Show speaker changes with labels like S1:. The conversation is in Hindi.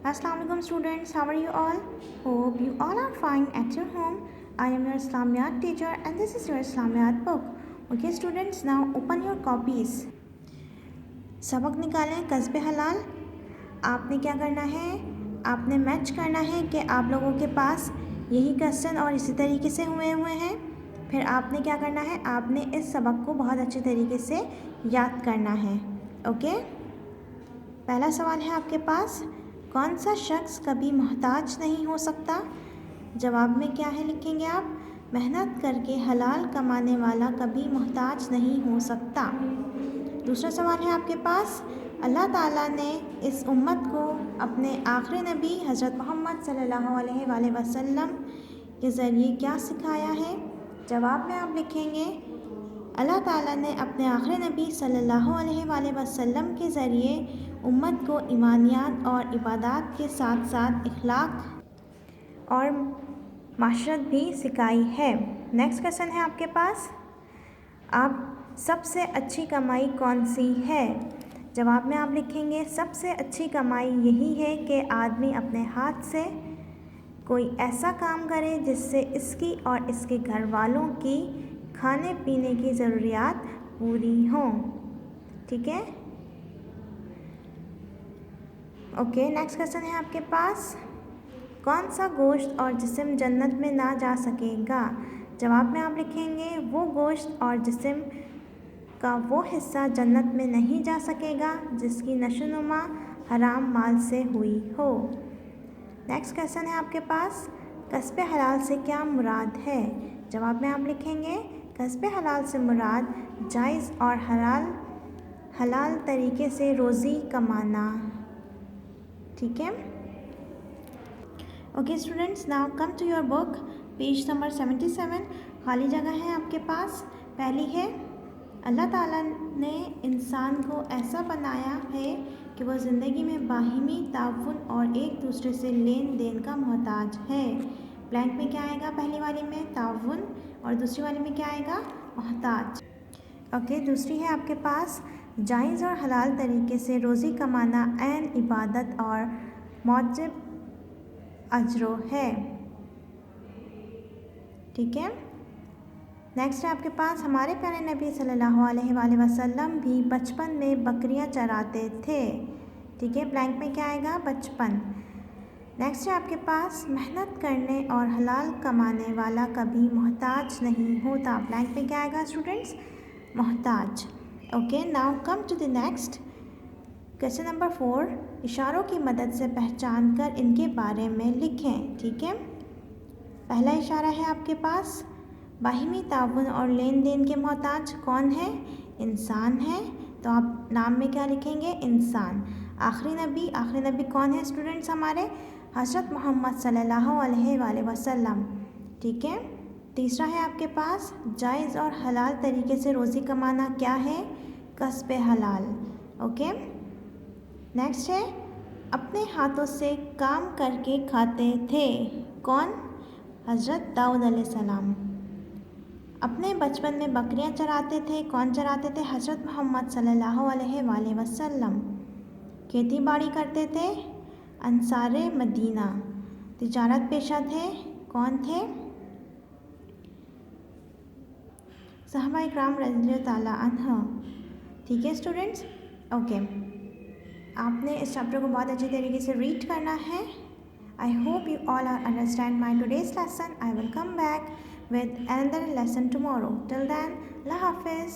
S1: Assalamualaikum students, how are you all? Hope you all are fine at your home. I am your Islamiyat teacher and this is your Islamiyat book. Okay students, now open your copies. सबक निकालें कस्बे हलाल। आपने क्या करना है, आपने मैच करना है कि आप लोगों के पास यही क्वेश्चन और इसी तरीके से हुए हैं। फिर आपने क्या करना है, आपने इस सबक को बहुत अच्छे तरीके से याद करना है। ओके, पहला सवाल है आपके पास, कौन सा शख्स कभी मोहताज नहीं हो सकता? जवाब में क्या है लिखेंगे आप, मेहनत करके हलाल कमाने वाला कभी मोहताज नहीं हो सकता। दूसरा सवाल है आपके पास, अल्लाह ताला ने इस उम्मत को अपने आखिरी नबी हज़रत मोहम्मद सल्लल्लाहु अलैहि वसल्लम के ज़रिए क्या सिखाया है? जवाब में आप लिखेंगे, अल्लाह ताला ने अपने आखिरी नबी सल्लल्लाहु अलैहि वसल्लम के ज़रिए उम्मत को ईमानियात और इबादत के साथ साथ इखलाक और माशरत भी सिखाई है। नेक्स्ट क्वेश्चन है आपके पास, आप सबसे अच्छी कमाई कौन सी है? जवाब में आप लिखेंगे, सबसे अच्छी कमाई यही है कि आदमी अपने हाथ से कोई ऐसा काम करे जिससे इसकी और इसके घर वालों की खाने पीने की ज़रूरियात पूरी हों। ठीक है, ओके। नेक्स्ट क्वेश्चन है आपके पास, कौन सा गोश्त और जिस्म जन्नत में ना जा सकेगा? जवाब में आप लिखेंगे, वो गोश्त और जिस्म का वो हिस्सा जन्नत में नहीं जा सकेगा जिसकी नशोनुमा हराम माल से हुई हो। नेक्स्ट क्वेश्चन है आपके पास, कस्बे हलाल से क्या मुराद है? जवाब में आप लिखेंगे, कस्बे हलाल से मुराद जायज़ और हलाल तरीके से रोज़ी कमाना। ठीक है, okay students, now come to your book, page number 77। खाली जगह है आपके पास। पहली है, अल्लाह ताला ने इंसान को ऐसा बनाया है कि वह ज़िंदगी में बाहिमी ताउन और एक दूसरे से लेन देन का मोहताज है। ब्लैंक में क्या आएगा, पहली वाली में ताउन और दूसरी वाली में क्या आएगा, मोहताज। ओके, दूसरी है आपके पास, जायज़ और हलाल तरीके से रोज़ी कमाना ऐन इबादत और मौजिब अजरो है। ठीक है, नेक्स्ट है आपके पास, हमारे प्यारे नबी सल्लल्लाहु अलैहि वसल्लम भी बचपन में बकरियां चराते थे। ठीक है, ब्लैंक में क्या आएगा, बचपन। नेक्स्ट है आपके पास, मेहनत करने और हलाल कमाने वाला कभी मोहताज नहीं होता। ब्लैंक में क्या आएगा स्टूडेंट्स, मोहताज। Okay, now come to the next question number 4। इशारों की मदद से पहचान कर इनके बारे में लिखें। ठीक है, पहला इशारा है आपके पास, बाहिमी ताउन और लेन देन के मोहताज कौन है, इंसान है, तो आप नाम में क्या लिखेंगे, इंसान। आखिरी नबी कौन है स्टूडेंट्स, हमारे हज़रत मोहम्मद सल्लल्लाहु अलैहि वसल्लम। ठीक है, तीसरा है आपके पास, जायज़ और हलाल तरीके से रोज़ी कमाना क्या है, कस्बे हलाल। ओके, नेक्स्ट है, अपने हाथों से काम करके खाते थे, कौन, हज़रत दाऊद अलैहिस्सलाम। अपने बचपन में बकरियां चराते थे, कौन चराते थे, हज़रत मोहम्मद सल्लल्लाहु अलैहि वसल्लम। खेती बाड़ी करते थे, अंसारे मदीना। तिजारत पेशा थे, कौन थे, सहाबा इकराम रज़ियल्लाहु ताला अन्हा। ठीक है स्टूडेंट्स, ओके, आपने इस चैप्टर को बहुत अच्छे तरीके से रीड करना है। I hope you all understand my today's lesson. I will come back with another lesson tomorrow. Till then, Allah Hafiz.